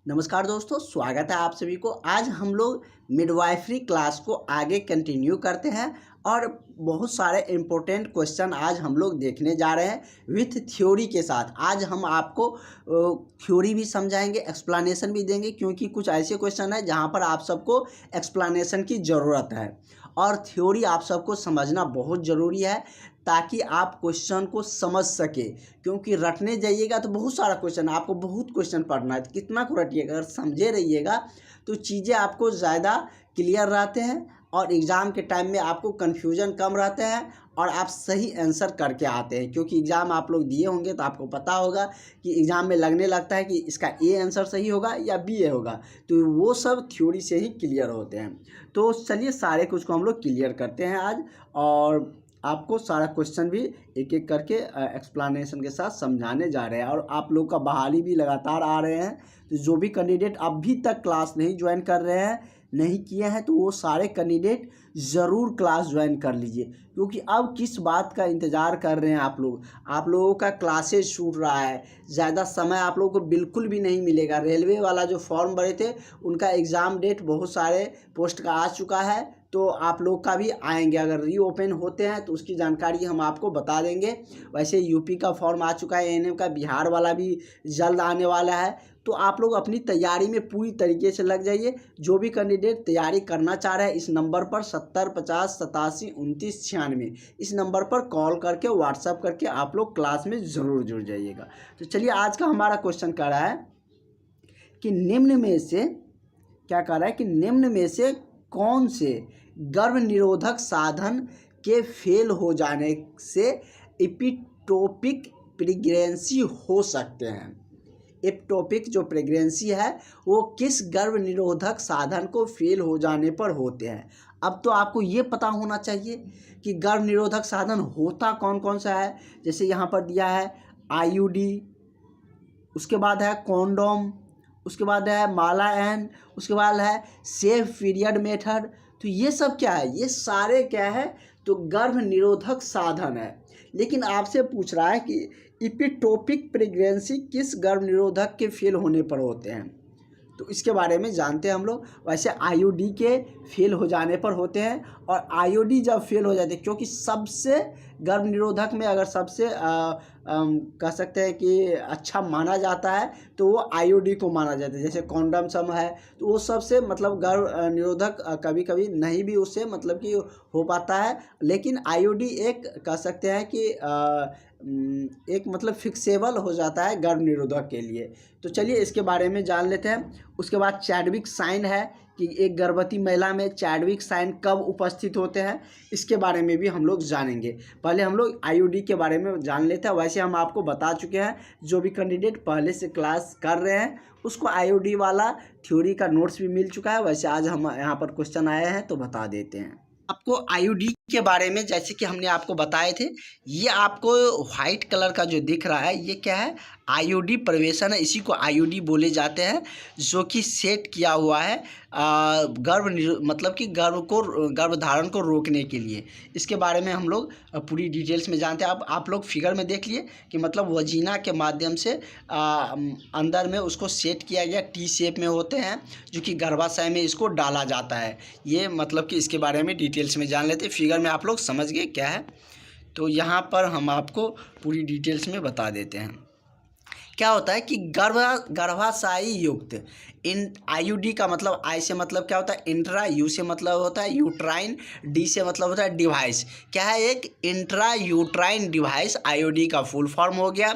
नमस्कार दोस्तों, स्वागत है आप सभी को। आज हम लोग मिडवाइफरी क्लास को आगे कंटिन्यू करते हैं और बहुत सारे इम्पोर्टेंट क्वेश्चन आज हम लोग देखने जा रहे हैं विथ थ्योरी के साथ। आज हम आपको थ्योरी भी समझाएंगे, एक्सप्लेनेशन भी देंगे, क्योंकि कुछ ऐसे क्वेश्चन है जहां पर आप सबको एक्सप्लेनेशन की ज़रूरत है और थ्योरी आप सबको समझना बहुत ज़रूरी है ताकि आप क्वेश्चन को समझ सके। क्योंकि रटने जाइएगा तो बहुत सारा क्वेश्चन, आपको बहुत क्वेश्चन पढ़ना है, कितना को रटिएगा। अगर समझे रहिएगा तो चीज़ें आपको ज़्यादा क्लियर रहते हैं और एग्ज़ाम के टाइम में आपको कन्फ्यूजन कम रहते हैं और आप सही आंसर करके आते हैं। क्योंकि एग्ज़ाम आप लोग दिए होंगे तो आपको पता होगा कि एग्ज़ाम में लगने लगता है कि इसका ए आंसर सही होगा या बी ए होगा, तो वो सब थ्योरी से ही क्लियर होते हैं। तो चलिए सारे कुछ को हम लोग क्लियर करते हैं आज, और आपको सारा क्वेश्चन भी एक एक करके एक्सप्लेनेशन के साथ समझाने जा रहे हैं। और आप लोग का बहाली भी लगातार आ रहे हैं, तो जो भी कैंडिडेट अभी तक क्लास नहीं ज्वाइन कर रहे हैं, नहीं किए हैं, तो वो सारे कैंडिडेट ज़रूर क्लास ज्वाइन कर लीजिए। क्योंकि अब किस बात का इंतज़ार कर रहे हैं आप लोग। आप लोगों का क्लासेस छूट रहा है, ज़्यादा समय आप लोगों को बिल्कुल भी नहीं मिलेगा। रेलवे वाला जो फॉर्म भरे थे उनका एग्ज़ाम डेट बहुत सारे पोस्ट का आ चुका है, तो आप लोग का भी आएंगे। अगर रीओपन होते हैं तो उसकी जानकारी हम आपको बता देंगे। वैसे यूपी का फॉर्म आ चुका है, एएनएम का, बिहार वाला भी जल्द आने वाला है। तो आप लोग अपनी तैयारी में पूरी तरीके से लग जाइए। जो भी कैंडिडेट तैयारी करना चाह रहे हैं इस नंबर पर 70 50 87 29 96 इस नंबर पर कॉल करके व्हाट्सअप करके आप लोग क्लास में ज़रूर जुड़ जाइएगा। तो चलिए आज का हमारा क्वेश्चन कह रहा है कि निम्न में से क्या कह रहा है कि निम्न में से कौन से गर्भ निरोधक साधन के फेल हो जाने से एपिटोपिक प्रेगनेंसी हो सकते हैं। एपिटोपिक जो प्रेगनेंसी है वो किस गर्भ निरोधक साधन को फेल हो जाने पर होते हैं। अब तो आपको ये पता होना चाहिए कि गर्भ निरोधक साधन होता कौन कौन सा है। जैसे यहाँ पर दिया है आईयूडी, उसके बाद है कॉन्डोम, उसके बाद है माला एन, उसके बाद है सेफ पीरियड मेथड। तो ये सब क्या है, ये सारे क्या है, तो गर्भ निरोधक साधन है। लेकिन आपसे पूछ रहा है कि एपिटोपिक प्रेगनेंसी किस गर्भ निरोधक के फेल होने पर होते हैं, तो इसके बारे में जानते हैं हम लोग। वैसे आईयूडी के फेल हो जाने पर होते हैं, और आईयूडी जब फेल हो जाते हैं, क्योंकि सबसे गर्भ निरोधक में अगर सबसे कह सकते हैं कि अच्छा माना जाता है तो वो आईयूडी को माना जाता है। जैसे कॉन्डम सम है तो वो सबसे मतलब गर्भ निरोधक कभी कभी नहीं भी उससे मतलब कि हो पाता है, लेकिन आईयूडी एक कह सकते हैं कि एक मतलब फिक्सेबल हो जाता है गर्भ निरोधक के लिए। तो चलिए इसके बारे में जान लेते हैं। उसके बाद चैडविक साइन है कि एक गर्भवती महिला में चैडविक साइन कब उपस्थित होते हैं, इसके बारे में भी हम लोग जानेंगे। पहले हम लोग आईयूडी के बारे में जान लेते हैं। वैसे हम आपको बता चुके हैं, जो भी कैंडिडेट पहले से क्लास कर रहे हैं उसको आईयूडी वाला थ्योरी का नोट्स भी मिल चुका है। वैसे आज हम यहाँ पर क्वेश्चन आए हैं तो बता देते हैं आपको आईयूडी के बारे में। जैसे कि हमने आपको बताए थे, ये आपको व्हाइट कलर का जो दिख रहा है ये क्या है, आईयूडी प्रवेशन है। इसी को आईयूडी बोले जाते हैं, जो कि सेट किया हुआ है मतलब कि गर्भधारण को रोकने के लिए। इसके बारे में हम लोग पूरी डिटेल्स में जानते हैं। अब आप लोग फिगर में देख लिए कि मतलब वजीना के माध्यम से अंदर में उसको सेट किया गया, टी शेप में होते हैं, जो कि गर्भाशय में इसको डाला जाता है। ये मतलब कि इसके बारे में डिटेल्स में जान लेते हैं। फिगर में आप लोग समझ गए क्या है। तो यहाँ पर हम आपको पूरी डिटेल्स में बता देते हैं। क्या होता है कि गर्भाशयी युक्त इन आईयूडी का मतलब आई से मतलब क्या होता है इंट्रा, यू से मतलब होता है यूट्राइन, डी से मतलब होता है डिवाइस। क्या है, एक इंट्रा यूट्राइन डिवाइस आईयूडी का फुल फॉर्म हो गया।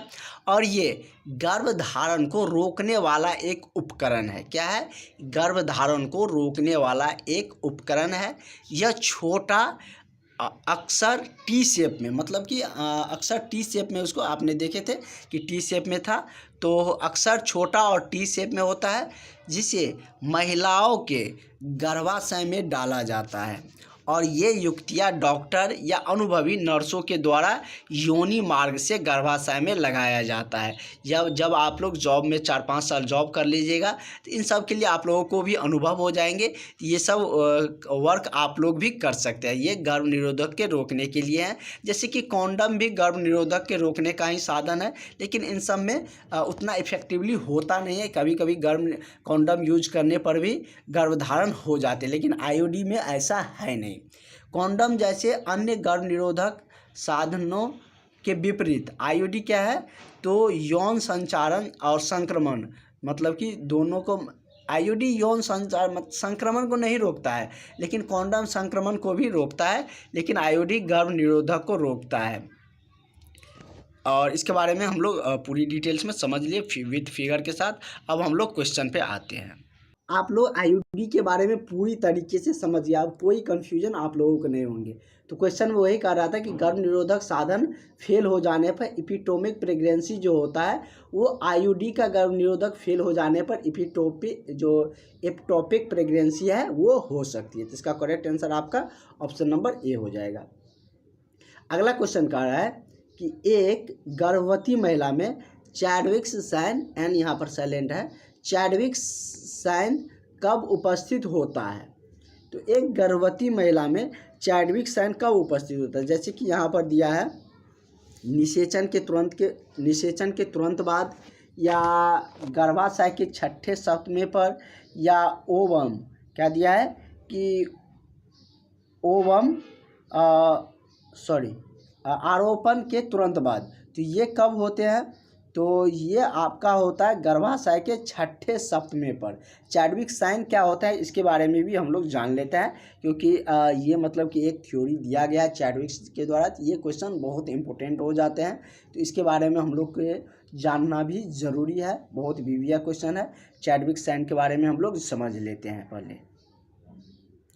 और ये गर्भधारण को रोकने वाला एक उपकरण है। क्या है, गर्भधारण को रोकने वाला एक उपकरण है। यह छोटा अक्सर टी शेप में, मतलब कि अक्सर टी शेप में, उसको आपने देखे थे कि टी शेप में था, तो अक्सर छोटा और टी शेप में होता है, जिसे महिलाओं के गर्भाशय में डाला जाता है। और ये युक्तियाँ डॉक्टर या अनुभवी नर्सों के द्वारा योनि मार्ग से गर्भाशय में लगाया जाता है। जब आप लोग जॉब में 4-5 साल जॉब कर लीजिएगा तो इन सब के लिए आप लोगों को भी अनुभव हो जाएंगे। ये सब वर्क आप लोग भी कर सकते हैं। ये गर्भ निरोधक के रोकने के लिए है। जैसे कि कॉन्डम भी गर्भ निरोधक के रोकने का ही साधन है, लेकिन इन सब में उतना इफेक्टिवली होता नहीं है। कभी कभी कॉन्डम यूज करने पर भी गर्भधारण हो जाते हैं, लेकिन आईयूडी में ऐसा है नहीं। कॉन्डम जैसे अन्य गर्भ निरोधक साधनों के विपरीत आईयूडी क्या है, तो यौन संचारण और संक्रमण, मतलब कि दोनों को आईयूडी यौन संक्रमण को नहीं रोकता है, लेकिन कॉन्डम संक्रमण को भी रोकता है, लेकिन आईयूडी गर्भ निरोधक को रोकता है। और इसके बारे में हम लोग पूरी डिटेल्स में समझ लिए विद फिगर के साथ। अब हम लोग क्वेश्चन पे आते हैं। आप लोग आईयूडी के बारे में पूरी तरीके से समझिए, अब कोई कन्फ्यूजन आप लोगों को नहीं होंगे। तो क्वेश्चन में वही कह रहा था कि गर्भ निरोधक साधन फेल हो जाने पर इपिटोमिक प्रेगनेंसी जो होता है वो आईयूडी का गर्भ निरोधक फेल हो जाने पर एपिटोपिक प्रेगनेंसी है वो हो सकती है। तो इसका करेक्ट आंसर आपका ऑप्शन नंबर ए हो जाएगा। अगला क्वेश्चन कह रहा है कि एक गर्भवती महिला में चैडविक्स साइन, एन यहाँ पर साइलेंट है, चैडविक्स साइन कब उपस्थित होता है। तो एक गर्भवती महिला में चैडविक साइन कब उपस्थित होता है, जैसे कि यहाँ पर दिया है निषेचन के तुरंत बाद, या गर्भाशय के 6ठे सप्ताह पर, या ओवम क्या दिया है कि ओवम आरोपण के तुरंत बाद। तो ये कब होते हैं, तो ये आपका होता है गर्भाशय के 6ठे सप्ताह पर। चैडविक साइन क्या होता है इसके बारे में भी हम लोग जान लेते हैं, क्योंकि ये मतलब कि एक थ्योरी दिया गया है चैडविक के द्वारा। तो ये क्वेश्चन बहुत इंपॉर्टेंट हो जाते हैं, तो इसके बारे में हम लोग को जानना भी ज़रूरी है। बहुत विविया क्वेश्चन है। चैडविक साइन के बारे में हम लोग समझ लेते हैं पहले।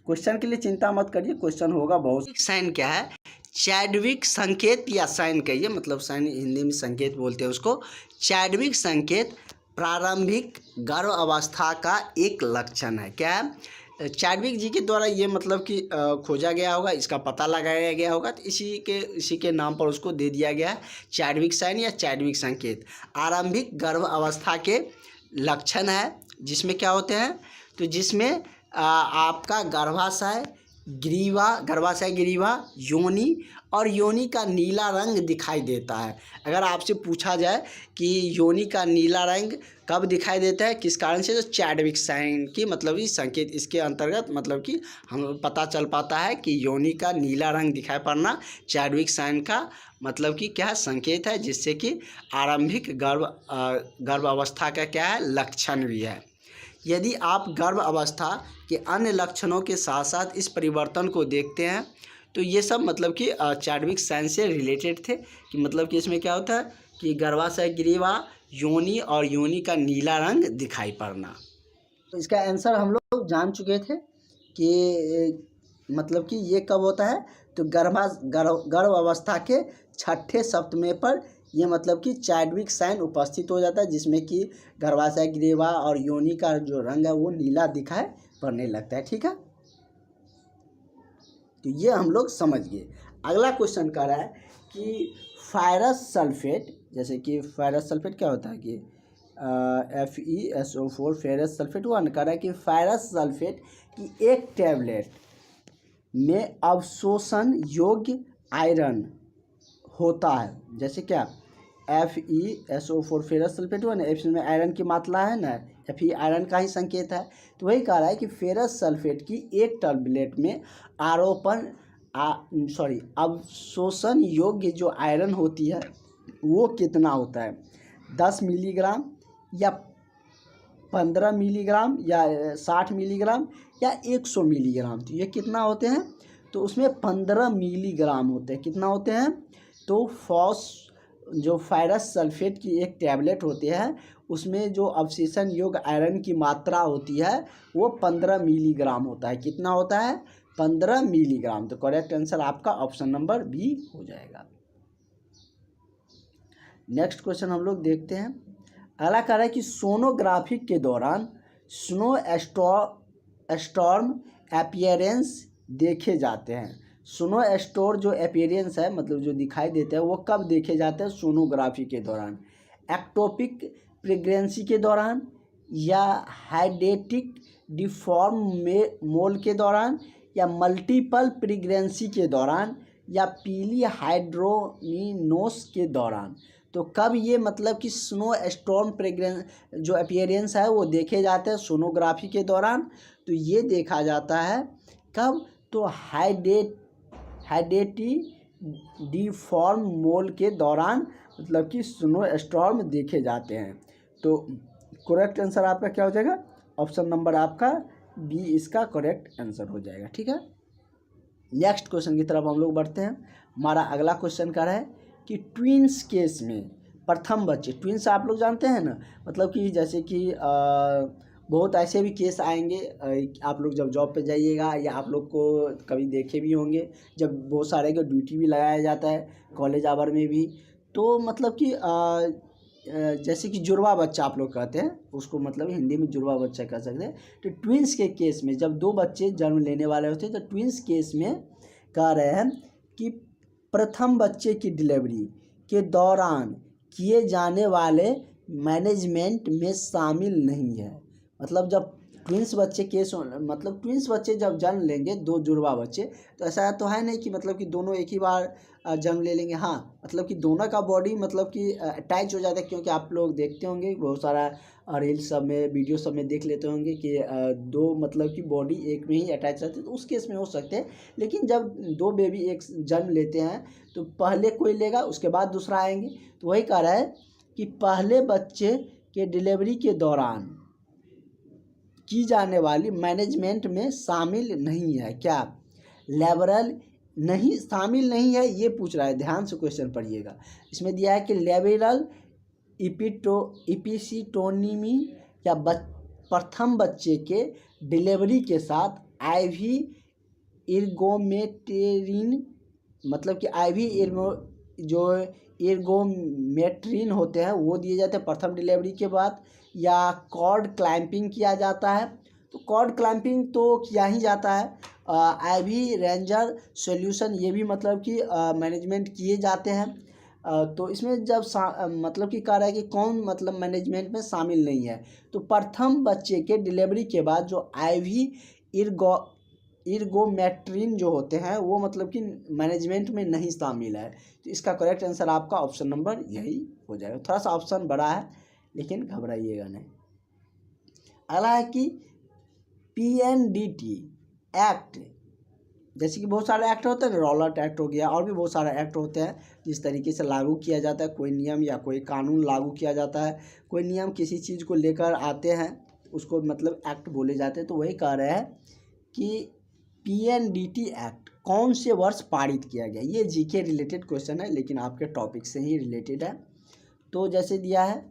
क्वेश्चन के लिए चिंता मत करिए, क्वेश्चन होगा बहुत। साइन क्या है, चैडविक संकेत या साइन कहिए, मतलब साइन हिंदी में संकेत बोलते हैं उसको। चैडविक संकेत प्रारंभिक गर्भ अवस्था का एक लक्षण है। क्या है, चैडविक जी के द्वारा ये मतलब कि खोजा गया होगा, इसका पता लगाया गया होगा, तो इसी के नाम पर उसको दे दिया गया है चैडविक साइन या चैडविक संकेत। आरंभिक गर्भ अवस्था के लक्षण है, जिसमें क्या होते हैं, तो जिसमें आपका गर्भाशय ग्रीवा, योनि और योनि का नीला रंग दिखाई देता है। अगर आपसे पूछा जाए कि योनि का नीला रंग कब दिखाई देता है, किस कारण से, तो चैडविक साइन की मतलब इस संकेत, इसके अंतर्गत मतलब कि हम पता चल पाता है कि योनि का नीला रंग दिखाई पड़ना चैडविक साइन का मतलब कि क्या है, संकेत है, जिससे कि आरंभिक गर्भ अवस्था का क्या है, लक्षण भी है। यदि आप गर्भ अवस्था के अन्य लक्षणों के साथ साथ इस परिवर्तन को देखते हैं तो ये सब मतलब कि चैडविक साइन से रिलेटेड थे, कि मतलब कि इसमें क्या होता है कि गर्भाशय ग्रीवा, योनि और योनि का नीला रंग दिखाई पड़ना। तो इसका आंसर हम लोग जान चुके थे कि मतलब कि ये कब होता है, तो गर्भ अवस्था के 6ठे सप्ताह पर ये मतलब कि चैडविक साइन उपस्थित हो जाता है, जिसमें कि गर्भाशय ग्रीवा और योनि का जो रंग है वो नीला दिखाई पड़ने लगता है। ठीक है, तो ये हम लोग समझ गए। अगला क्वेश्चन कह रहा है कि फेरस सल्फेट, जैसे कि फेरस सल्फेट क्या होता है कि FeSO4 फेरस सल्फेट हुआ ना, कह रहा है कि फेरस सल्फेट की एक टैबलेट में अवशोषण योग्य आयरन होता है। जैसे क्या FeSO4 फेरस सल्फेट हुआ ना, F में आयरन की मात्रा है ना, Fe आयरन का ही संकेत है। तो वही कह रहा है कि फेरस सल्फेट की एक टैबलेट में अवशोषण योग्य जो आयरन होती है वो कितना होता है, 10 मिलीग्राम या 15 मिलीग्राम या 60 मिलीग्राम या 100 मिलीग्राम। तो ये कितना होते हैं, तो उसमें 15 मिलीग्राम होते हैं। कितना होते हैं, तो फेरस सल्फेट की एक टैबलेट होती है, उसमें जो अवशोषण योग्य आयरन की मात्रा होती है वो 15 मिलीग्राम होता है। कितना होता है, 15 मिलीग्राम। तो करेक्ट आंसर आपका ऑप्शन नंबर बी हो जाएगा। नेक्स्ट क्वेश्चन हम लोग देखते हैं। अगला कह रहा है कि सोनोग्राफी के दौरान स्नो स्टॉर्म अपीयरेंस देखे जाते हैं। सोनो स्टोर जो अपीयरेंस है, मतलब जो दिखाई देते हैं, वो कब देखे जाते हैं? सोनोग्राफी के दौरान, एक्टोपिक प्रेगनेंसी के दौरान, या हाइडेटिक डिफॉर्म मोल के दौरान, या मल्टीपल प्रेगनेंसी के दौरान, या पीली हाइड्रोमिनोस के दौरान। तो कब ये मतलब कि स्नो स्टॉर्म जो अपीयरेंस है वो देखे जाते हैं? सोनोग्राफी के दौरान। तो ये देखा जाता है कब? तो हाइडेटी डिफॉर्म मोल के दौरान, मतलब कि स्नो स्टॉर्म देखे जाते हैं। तो करेक्ट आंसर आपका क्या हो जाएगा? ऑप्शन नंबर आपका बी इसका करेक्ट आंसर हो जाएगा। ठीक है, नेक्स्ट क्वेश्चन की तरफ हम लोग बढ़ते हैं। हमारा अगला क्वेश्चन क्या है कि ट्विंस केस में प्रथम बच्चे, ट्विंस आप लोग जानते हैं ना, मतलब कि जैसे कि बहुत ऐसे भी केस आएंगे, आप लोग जब जॉब पे जाइएगा या आप लोग को कभी देखे भी होंगे, जब बहुत सारे को ड्यूटी भी लगाया जाता है कॉलेज आवर में भी। तो मतलब कि जैसे कि जुड़वा बच्चा आप लोग कहते हैं उसको, मतलब हिंदी में जुड़वा बच्चा कह सकते हैं। तो ट्विंस के केस में जब दो बच्चे जन्म लेने वाले होते हैं, तो ट्विंस केस में कह रहे हैं कि प्रथम बच्चे की डिलीवरी के दौरान किए जाने वाले मैनेजमेंट में शामिल नहीं है। मतलब जब ट्विंस बच्चे केस, मतलब ट्विंस बच्चे जब जन्म लेंगे, दो जुड़वा बच्चे, तो ऐसा तो है नहीं कि मतलब कि दोनों एक ही बार जन्म ले लेंगे। हाँ, मतलब कि दोनों का बॉडी मतलब कि अटैच हो जाता है, क्योंकि आप लोग देखते होंगे बहुत सारा रील्स सब में, वीडियो सब में देख लेते होंगे कि दो मतलब कि बॉडी एक में ही अटैच रहती है। तो उस केस में हो सकते हैं, लेकिन जब दो बेबी एक जन्म लेते हैं तो पहले कोई लेगा उसके बाद दूसरा आएंगे। तो वही कह रहा है कि पहले बच्चे के डिलीवरी के दौरान की जाने वाली मैनेजमेंट में शामिल नहीं है। क्या लेबरल नहीं शामिल नहीं है, ये पूछ रहा है, ध्यान से क्वेश्चन पढ़िएगा। इसमें दिया है कि लेबरल इपिसिटोनिमी या प्रथम बच्चे के डिलीवरी के साथ आईवी इर्गोमेट्रिन, मतलब कि आईवी जो इर्गोमेट्रिन होते हैं वो दिए जाते हैं प्रथम डिलीवरी के बाद, या कॉर्ड क्लैंपिंग किया जाता है। तो कॉर्ड क्लैंपिंग तो किया ही जाता है। आईवी रेंजर सॉल्यूशन ये भी मतलब कि मैनेजमेंट किए जाते हैं। तो इसमें जब मतलब कि कह रहा है कि कौन मतलब मैनेजमेंट में शामिल नहीं है, तो प्रथम बच्चे के डिलीवरी के बाद जो आईवी इर्गोमेट्रिन जो होते हैं वो मतलब कि मैनेजमेंट में नहीं शामिल है। तो इसका करेक्ट आंसर आपका ऑप्शन नंबर यही हो जाएगा। थोड़ा सा ऑप्शन बड़ा है लेकिन घबराइएगा नहीं। अगला है कि PNDT एक्ट, जैसे कि बहुत सारे एक्ट होते हैं, रॉलट एक्ट हो गया और भी बहुत सारे एक्ट होते हैं जिस तरीके से लागू किया जाता है, कोई नियम या कोई कानून लागू किया जाता है, कोई नियम किसी चीज़ को लेकर आते हैं उसको मतलब एक्ट बोले जाते हैं। तो वही कह रहे हैं कि PNDT एक्ट कौन से वर्ष पारित किया गया। ये जीके रिलेटेड क्वेश्चन है लेकिन आपके टॉपिक से ही रिलेटेड है। तो जैसे दिया है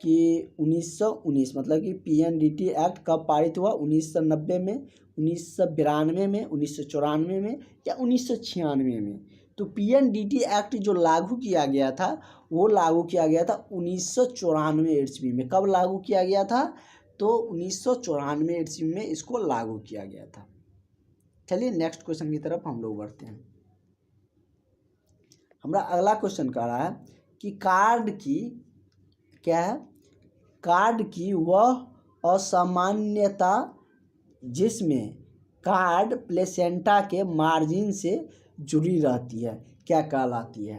कि 1919, मतलब कि PNDT एक्ट कब पारित हुआ? 1990 में, 1992 में, 1994 में, या 1996 में। तो PNDT एक्ट जो लागू किया गया था वो लागू किया गया था 1994 ईस्वी में। कब लागू किया गया था? तो 1994 ईस्वी में इसको लागू किया गया था। चलिए नेक्स्ट क्वेश्चन की तरफ हम लोग बढ़ते हैं। हमारा अगला क्वेश्चन कह रहा है कि कार्ड की क्या है? कार्ड की वह असामान्यता जिसमें कार्ड प्लेसेंटा के मार्जिन से जुड़ी रहती है क्या कहलाती है?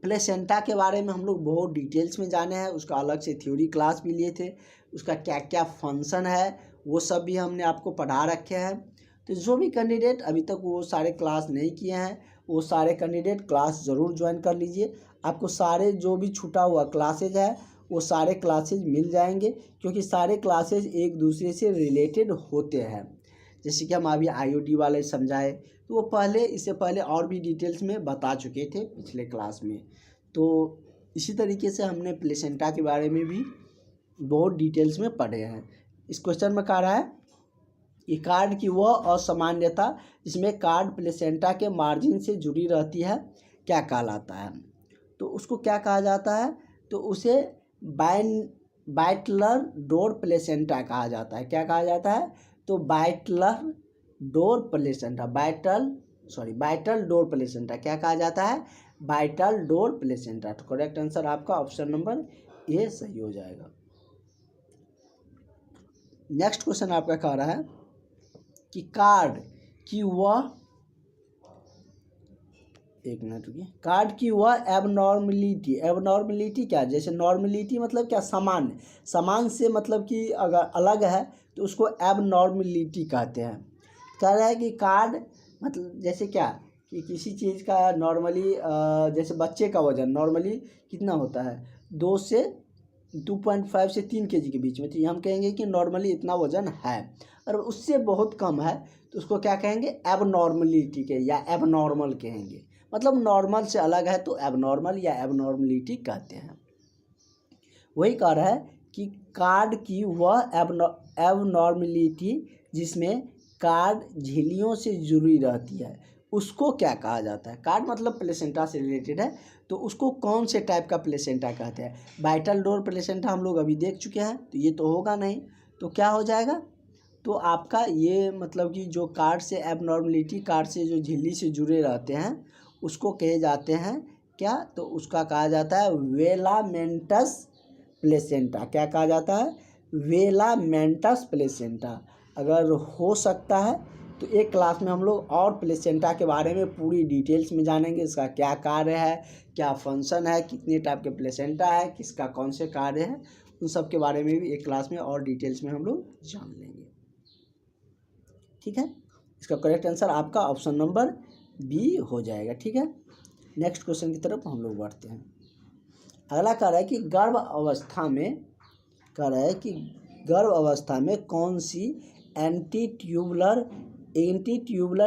प्लेसेंटा के बारे में हम लोग बहुत डिटेल्स में जाने हैं, उसका अलग से थ्योरी क्लास भी लिए थे, उसका क्या क्या फंक्शन है वो सब भी हमने आपको पढ़ा रखे हैं। तो जो भी कैंडिडेट अभी तक वो सारे क्लास नहीं किए हैं वो सारे कैंडिडेट क्लास ज़रूर ज्वाइन कर लीजिए। आपको सारे जो भी छूटा हुआ क्लासेज है वो सारे क्लासेज मिल जाएंगे, क्योंकि सारे क्लासेज एक दूसरे से रिलेटेड होते हैं। जैसे कि हम अभी IOD वाले समझाए तो वो पहले, इससे पहले और भी डिटेल्स में बता चुके थे पिछले क्लास में। तो इसी तरीके से हमने प्लेसेंटा के बारे में भी बहुत डिटेल्स में पढ़े हैं। इस क्वेश्चन में कह रहा है कि कार्ड की वह असामान्यता जिसमें कार्ड प्लेसेंटा के मार्जिन से जुड़ी रहती है क्या कहलाता है? तो उसको क्या कहा जाता है? तो उसे बाइटलर डोर प्लेसेंटा कहा जाता है। क्या कहा जाता है? तो बाइटलर डोर प्लेसेंटा, बाइटल डोर प्लेसेंटा क्या कहा जाता है? बाइटल डोर प्लेसेंटा। तो करेक्ट आंसर आपका ऑप्शन नंबर ए सही हो जाएगा। नेक्स्ट क्वेश्चन आपका कह रहा है कि कार्ड की वह, एक मिनट रुकिए, कार्ड की वह एबनॉर्मलिटी क्या? जैसे नॉर्मलिटी मतलब क्या? सामान्य से मतलब कि अगर अलग है तो उसको एबनॉर्मलिटी कहते हैं। कह रहा है कि कार्ड मतलब जैसे क्या कि किसी चीज़ का नॉर्मली जैसे बच्चे का वजन नॉर्मली कितना होता है? 2.5 से 3 kg के बीच में, तो हम कहेंगे कि नॉर्मली इतना वजन है। और उससे बहुत कम है तो उसको क्या कहेंगे? एबनॉर्मलिटी के या एबनॉर्मल कहेंगे। मतलब नॉर्मल से अलग है तो एबनॉर्मल या एबनॉर्मलिटी कहते हैं। वही कह रहा है कि कार्ड की वह एबनॉर्मलिटी जिसमें कार्ड झिल्लियों से जुड़ी रहती है उसको क्या कहा जाता है? कार्ड मतलब प्लेसेंटा से रिलेटेड है तो उसको कौन से टाइप का प्लेसेंटा कहते हैं? बाइटल डोर प्लेसेंटा हम लोग अभी देख चुके हैं तो ये तो होगा नहीं, तो क्या हो जाएगा? तो आपका ये मतलब कि जो कार्ड से एबनॉर्मलिटी, कार्ड से जो झिल्ली से जुड़े रहते हैं उसको कहे जाते हैं क्या? तो उसका कहा जाता है वेलामेंटस प्लेसेंटा। क्या कहा जाता है? वेलामेंटस प्लेसेंटा। अगर हो सकता है तो एक क्लास में हम लोग और प्लेसेंटा के बारे में पूरी डिटेल्स में जानेंगे, इसका क्या कार्य है, क्या फंक्शन है, कितने टाइप के प्लेसेंटा है, किसका कौन से कार्य है, उन सब के बारे में भी एक क्लास में और डिटेल्स में हम लोग जान लेंगे। ठीक है, इसका करेक्ट आंसर आपका ऑप्शन नंबर बी हो जाएगा। ठीक है, नेक्स्ट क्वेश्चन की तरफ हम लोग बढ़ते हैं। अगला कह रहा है कि गर्भ अवस्था में कौन सी एंटी ट्यूबुलर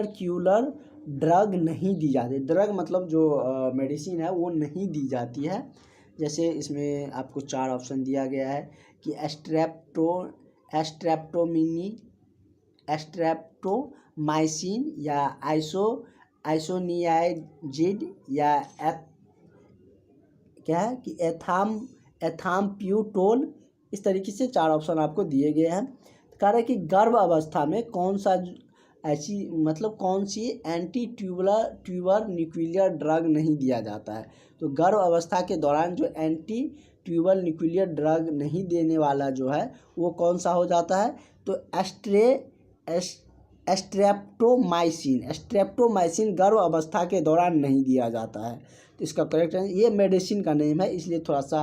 क्यूलर ड्रग नहीं दी जाती? ड्रग मतलब जो मेडिसिन है वो नहीं दी जाती है। जैसे इसमें आपको 4 ऑप्शन दिया गया है कि एस्ट्रेप्टोमाइसिन या आइसोनियाजिड या क्या है कि एथाम्प्यूटोल। इस तरीके से 4 ऑप्शन आपको दिए गए हैं। कह रहा है कि गर्भ अवस्था में कौन सी एंटी ट्यूबर न्यूक्लियर ड्रग नहीं दिया जाता है? तो गर्भ अवस्था के दौरान जो एंटी ट्यूबर न्यूक्लियर ड्रग नहीं देने वाला जो है वो कौन सा हो जाता है? तो एस्ट्रेप्टोमाइसिन गर्भ अवस्था के दौरान नहीं दिया जाता है। तो इसका करेक्ट है, ये मेडिसिन का नेम है इसलिए थोड़ा सा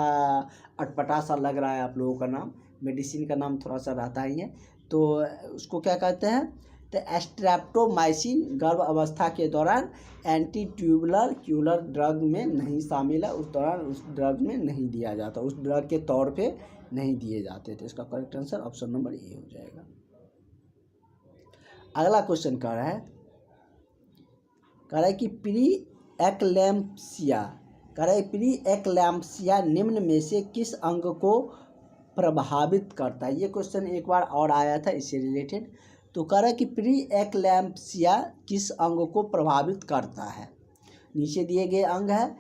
अटपटा सा लग रहा है आप लोगों का नाम, मेडिसिन का नाम थोड़ा सा रहता ही है। तो उसको क्या कहते हैं? तो एस्ट्रेप्टोमाइसिन गर्भ अवस्था के दौरान एंटी ट्यूबुलर क्यूलर ड्रग में नहीं शामिल है, उस दौरान उस ड्रग में नहीं दिया जाता, उस ड्रग के तौर पे नहीं दिए जाते। तो इसका correct answer option number A हो जाएगा। अगला क्वेश्चन कह रहा है कि प्री एक्लैम्प्सिया निम्न में से किस अंग को प्रभावित करता है? ये क्वेश्चन एक बार और आया था इससे रिलेटेड। तो कह रहा है कि प्री एक्लैम्प्सिया किस अंग को प्रभावित करता है? नीचे दिए गए अंग है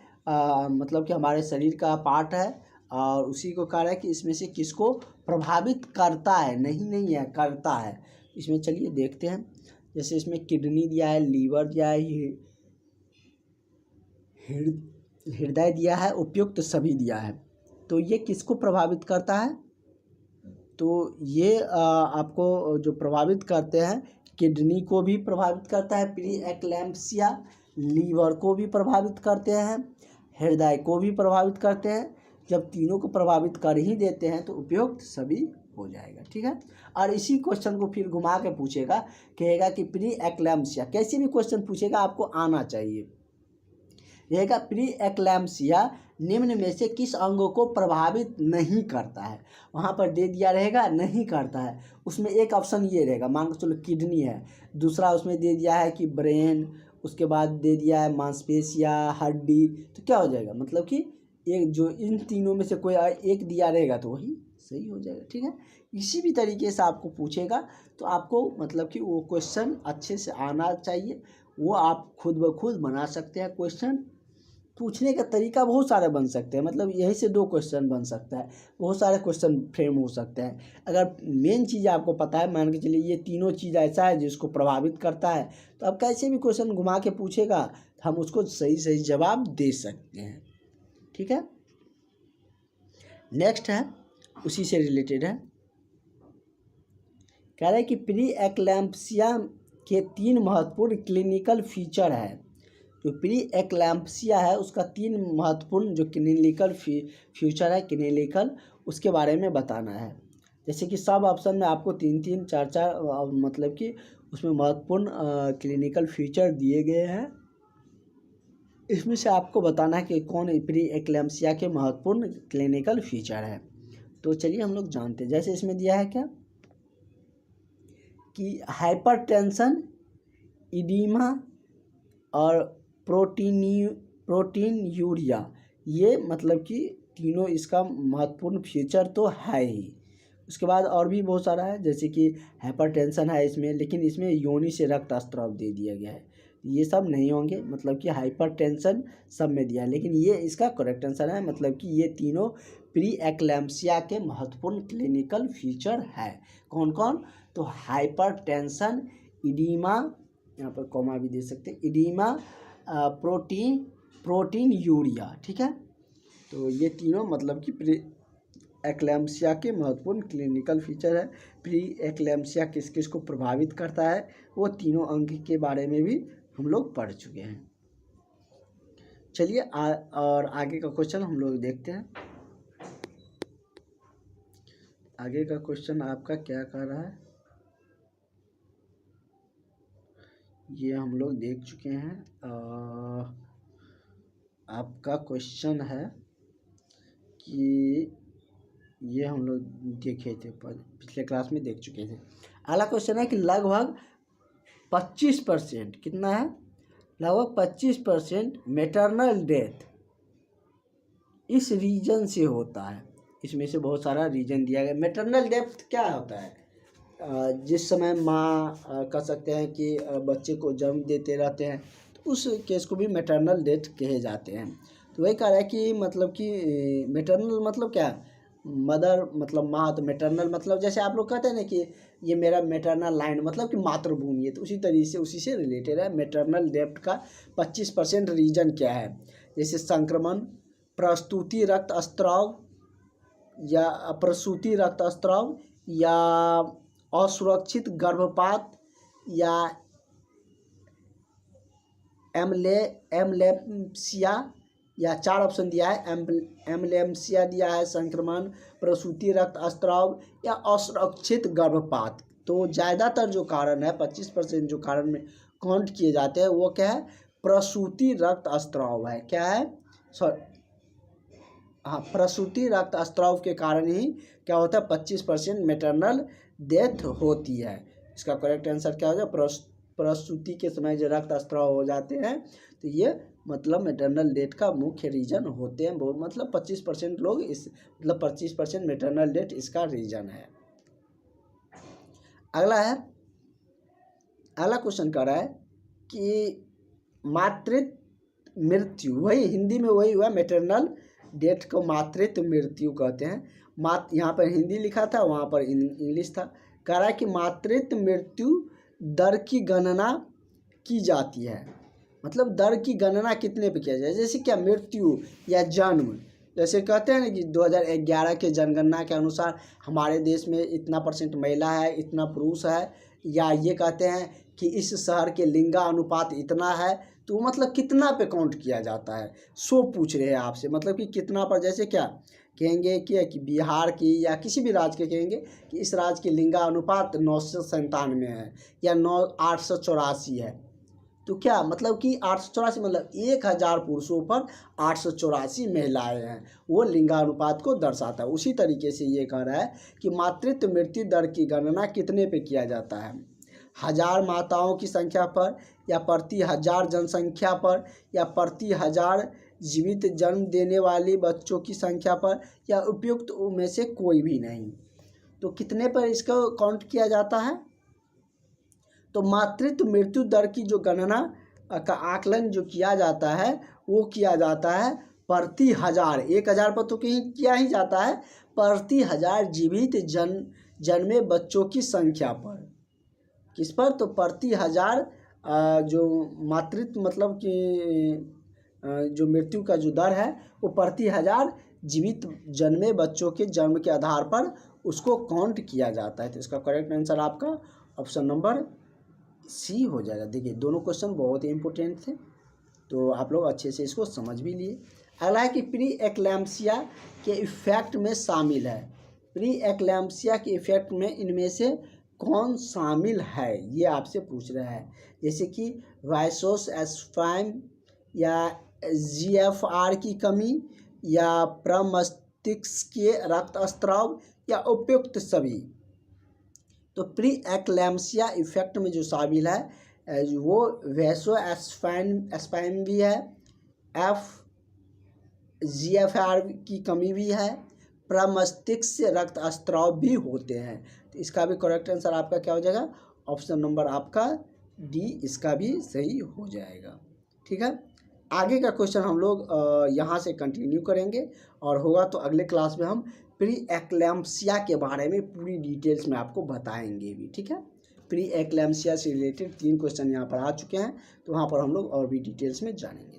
मतलब कि हमारे शरीर का पार्ट है और उसी को कह रहा है कि इसमें से किसको प्रभावित करता है, नहीं है, करता है। इसमें चलिए देखते हैं। जैसे इसमें किडनी दिया है, लीवर दिया है, हृदय दिया है, उपयुक्त सभी दिया है। तो ये किसको प्रभावित करता है? तो ये आपको जो प्रभावित करते हैं, किडनी को भी प्रभावित करता है प्री एक्लैम्प्सिया, लीवर को भी प्रभावित करते हैं, हृदय को भी प्रभावित करते हैं। जब तीनों को प्रभावित कर ही देते हैं तो उपयुक्त सभी हो जाएगा। ठीक है, और इसी क्वेश्चन को फिर घुमा के पूछेगा, कहेगा कि प्री एक्लैम्प्सिया, कैसे भी क्वेश्चन पूछेगा आपको आना चाहिए। रहेगा प्री एक्लैम्प्सिया निम्न में से किस अंगों को प्रभावित नहीं करता है? वहाँ पर दे दिया रहेगा नहीं करता है, उसमें एक ऑप्शन ये रहेगा, मान के चलो किडनी है, दूसरा उसमें दे दिया है कि ब्रेन, उसके बाद दे दिया है मांसपेशियाँ, हड्डी। तो क्या हो जाएगा? मतलब कि एक जो इन तीनों में से कोई एक दिया रहेगा तो वही सही हो जाएगा। ठीक है, इसी भी तरीके से आपको पूछेगा तो आपको मतलब कि वो क्वेश्चन अच्छे से आना चाहिए, वो आप खुद ब खुद बना सकते हैं क्वेश्चन। पूछने का तरीका बहुत सारे बन सकते हैं, मतलब यही से 2 क्वेश्चन बन सकता है, बहुत सारे क्वेश्चन फ्रेम हो सकते हैं। अगर मेन चीज़ आपको पता है, मान के चलिए ये तीनों चीज़ ऐसा है जिसको प्रभावित करता है, तो अब कैसे भी क्वेश्चन घुमा के पूछेगा हम उसको सही सही जवाब दे सकते हैं। ठीक है, नेक्स्ट है उसी से रिलेटेड है, कह रहा है कि प्री एक्लैम्प्सिया के 3 महत्वपूर्ण क्लिनिकल फीचर है। जो प्री एक्लैम्प्सिया है उसका 3 महत्वपूर्ण जो क्लिनिकल फीचर है, क्लिनिकल, उसके बारे में बताना है। जैसे कि सब ऑप्शन में आपको 3-3, 4-4 मतलब कि उसमें महत्वपूर्ण क्लिनिकल फीचर दिए गए हैं। इसमें से आपको बताना है कि कौन प्री एक्लैम्प्सिया के महत्वपूर्ण क्लिनिकल फीचर है। तो चलिए हम लोग जानते हैं। जैसे इसमें दिया है क्या कि हाइपरटेंशन, इडीमा और प्रोटीन यूरिया, ये मतलब कि तीनों इसका महत्वपूर्ण फीचर तो है ही। उसके बाद और भी बहुत सारा है, जैसे कि हाइपरटेंशन है इसमें, लेकिन इसमें योनि से रक्तस्राव दे दिया गया है, ये सब नहीं होंगे। मतलब कि हाइपरटेंशन सब में दिया है, लेकिन ये इसका करेक्ट आंसर है। मतलब कि ये तीनों प्री एक्लैम्प्सिया के महत्वपूर्ण क्लिनिकल फीचर है। कौन कौन? तो हाइपरटेंशन, इडीमा, यहाँ पर कॉमा भी दे सकते हैं, इडीमा, प्रोटीन यूरिया। ठीक है, तो ये तीनों मतलब कि प्री एक्लैम्प्सिया के महत्वपूर्ण क्लिनिकल फीचर है। प्री एक्लैम्प्सिया किस किस को प्रभावित करता है, वो तीनों अंग के बारे में भी हम लोग पढ़ चुके हैं। चलिए और आगे का क्वेश्चन हम लोग देखते हैं। आगे का क्वेश्चन आपका क्या कह रहा है, ये हम लोग देख चुके हैं। आपका क्वेश्चन है कि ये हम लोग देखे थे, पिछले क्लास में देख चुके थे। अगला क्वेश्चन है कि लगभग 25%, कितना है, लगभग 25% मैटरनल डेथ इस रीजन से होता है। इसमें से बहुत सारा रीजन दिया गया। मैटरनल डेथ क्या होता है? जिस समय माँ कह सकते हैं कि बच्चे को जन्म देते रहते हैं, तो उस केस को भी मैटरनल डेथ कहे जाते हैं। तो वही कह रहा है कि मतलब कि मैटरनल मतलब क्या, मदर मतलब माँ, तो मैटरनल मतलब जैसे आप लोग कहते हैं ना कि ये मेरा मैटरनल लाइन मतलब कि मातृभूमि है, तो उसी तरीके से उसी से रिलेटेड है। मैटरनल डेथ का 25% रीजन क्या है? जैसे संक्रमण, प्रसूति रक्तस्राव या प्रसूति रक्तस्राव, या असुरक्षित गर्भपात, या एम्ब्लेम्सिया, या 4 ऑप्शन दिया है। एम्ब्लेम्सिया दिया है, संक्रमण, प्रसूति रक्तस्राव या असुरक्षित गर्भपात। तो ज़्यादातर जो कारण है, 25% जो कारण में काउंट किए जाते हैं, वो क्या है, प्रसूति रक्तस्राव है। क्या है? हाँ, प्रसूति रक्तस्राव के कारण ही क्या होता है, 25% मैटरनल डेथ होती है। इसका करेक्ट आंसर क्या हो जाए, प्रसूति के समय जो रक्तस्राव हो जाते हैं, तो ये मतलब मैटरनल डेथ का मुख्य रीजन होते हैं। बहुत मतलब 25% लोग इस मतलब 25% मैटरनल डेथ इसका रीजन है। अगला है, अगला क्वेश्चन कर रहा है कि मातृत्व मृत्यु, वही हिंदी में वही हुआ, मैटरनल डेथ को मातृत्व मृत्यु कहते हैं। यहाँ पर हिंदी लिखा था, वहाँ पर इंग्लिश था। कह रहा है कि मातृत्व मृत्यु दर की गणना की जाती है। मतलब दर की गणना कितने पे किया जाए? जैसे क्या, मृत्यु या जन्म, जैसे कहते हैं ना कि 2011 के जनगणना के अनुसार हमारे देश में इतना % महिला है, इतना पुरुष है, या ये कहते हैं कि इस शहर के लिंगा अनुपात इतना है, तो मतलब कितना पे काउंट किया जाता है, सो पूछ रहे हैं आपसे। मतलब कि कितना पर, जैसे क्या कहेंगे कि बिहार की या किसी भी राज्य के कहेंगे कि इस राज्य के लिंगा अनुपात 997 है या 884 है, तो क्या मतलब कि 884 मतलब 1000 पुरुषों पर 884 महिलाएं हैं, वो लिंगानुपात को दर्शाता है। उसी तरीके से ये कह रहा है कि मातृत्व मृत्यु दर की गणना कितने पे किया जाता है, 1000 माताओं की संख्या पर, या प्रति 1000 जनसंख्या पर, या प्रति 1000 जीवित जन्म देने वाले बच्चों की संख्या पर, या उपयुक्त में से कोई भी नहीं। तो कितने पर इसको काउंट किया जाता है? तो मातृत्व मृत्यु दर की जो गणना का आकलन जो किया जाता है वो किया जाता है प्रति हजार, 1000 पर तो कहीं किया ही जाता है, प्रति हजार जीवित जन्मे बच्चों की संख्या पर। किस पर? तो प्रति हजार जो मातृत्व मतलब कि जो मृत्यु का जो दर है वो प्रति हजार जीवित जन्मे बच्चों के जन्म के आधार पर उसको काउंट किया जाता है। तो इसका करेक्ट आंसर आपका ऑप्शन नंबर सी हो जाएगा। देखिए दोनों क्वेश्चन बहुत ही इंपॉर्टेंट थे, तो आप लोग अच्छे से इसको समझ भी लिए। अगला है कि प्री एक्लैम्सिया के इफेक्ट में शामिल है, प्री एक्लैम्सिया के इफेक्ट में इनमें से कौन शामिल है, ये आपसे पूछ रहा है। जैसे कि वाइसोस्पाज्म या जीएफआर की कमी या प्रमस्तिष्क के रक्तस्राव या उपयुक्त सभी। तो प्री एक्लैम्सिया इफेक्ट में जो शामिल है वो वाइसोस्पाज्म भी है, जीएफआर की कमी भी है, प्रमस्तिष्क से रक्तस्राव भी होते हैं। तो इसका भी करेक्ट आंसर आपका क्या हो जाएगा? ऑप्शन नंबर आपका डी, इसका भी सही हो जाएगा। ठीक है, आगे का क्वेश्चन हम लोग यहाँ से कंटिन्यू करेंगे और होगा तो अगले क्लास में हम प्री एक्लैम्सिया के बारे में पूरी डिटेल्स में आपको बताएंगे भी। ठीक है, प्री एक्लैम्सिया से रिलेटेड 3 क्वेश्चन यहाँ पर आ चुके हैं, तो वहाँ पर हम लोग और भी डिटेल्स में जानेंगे।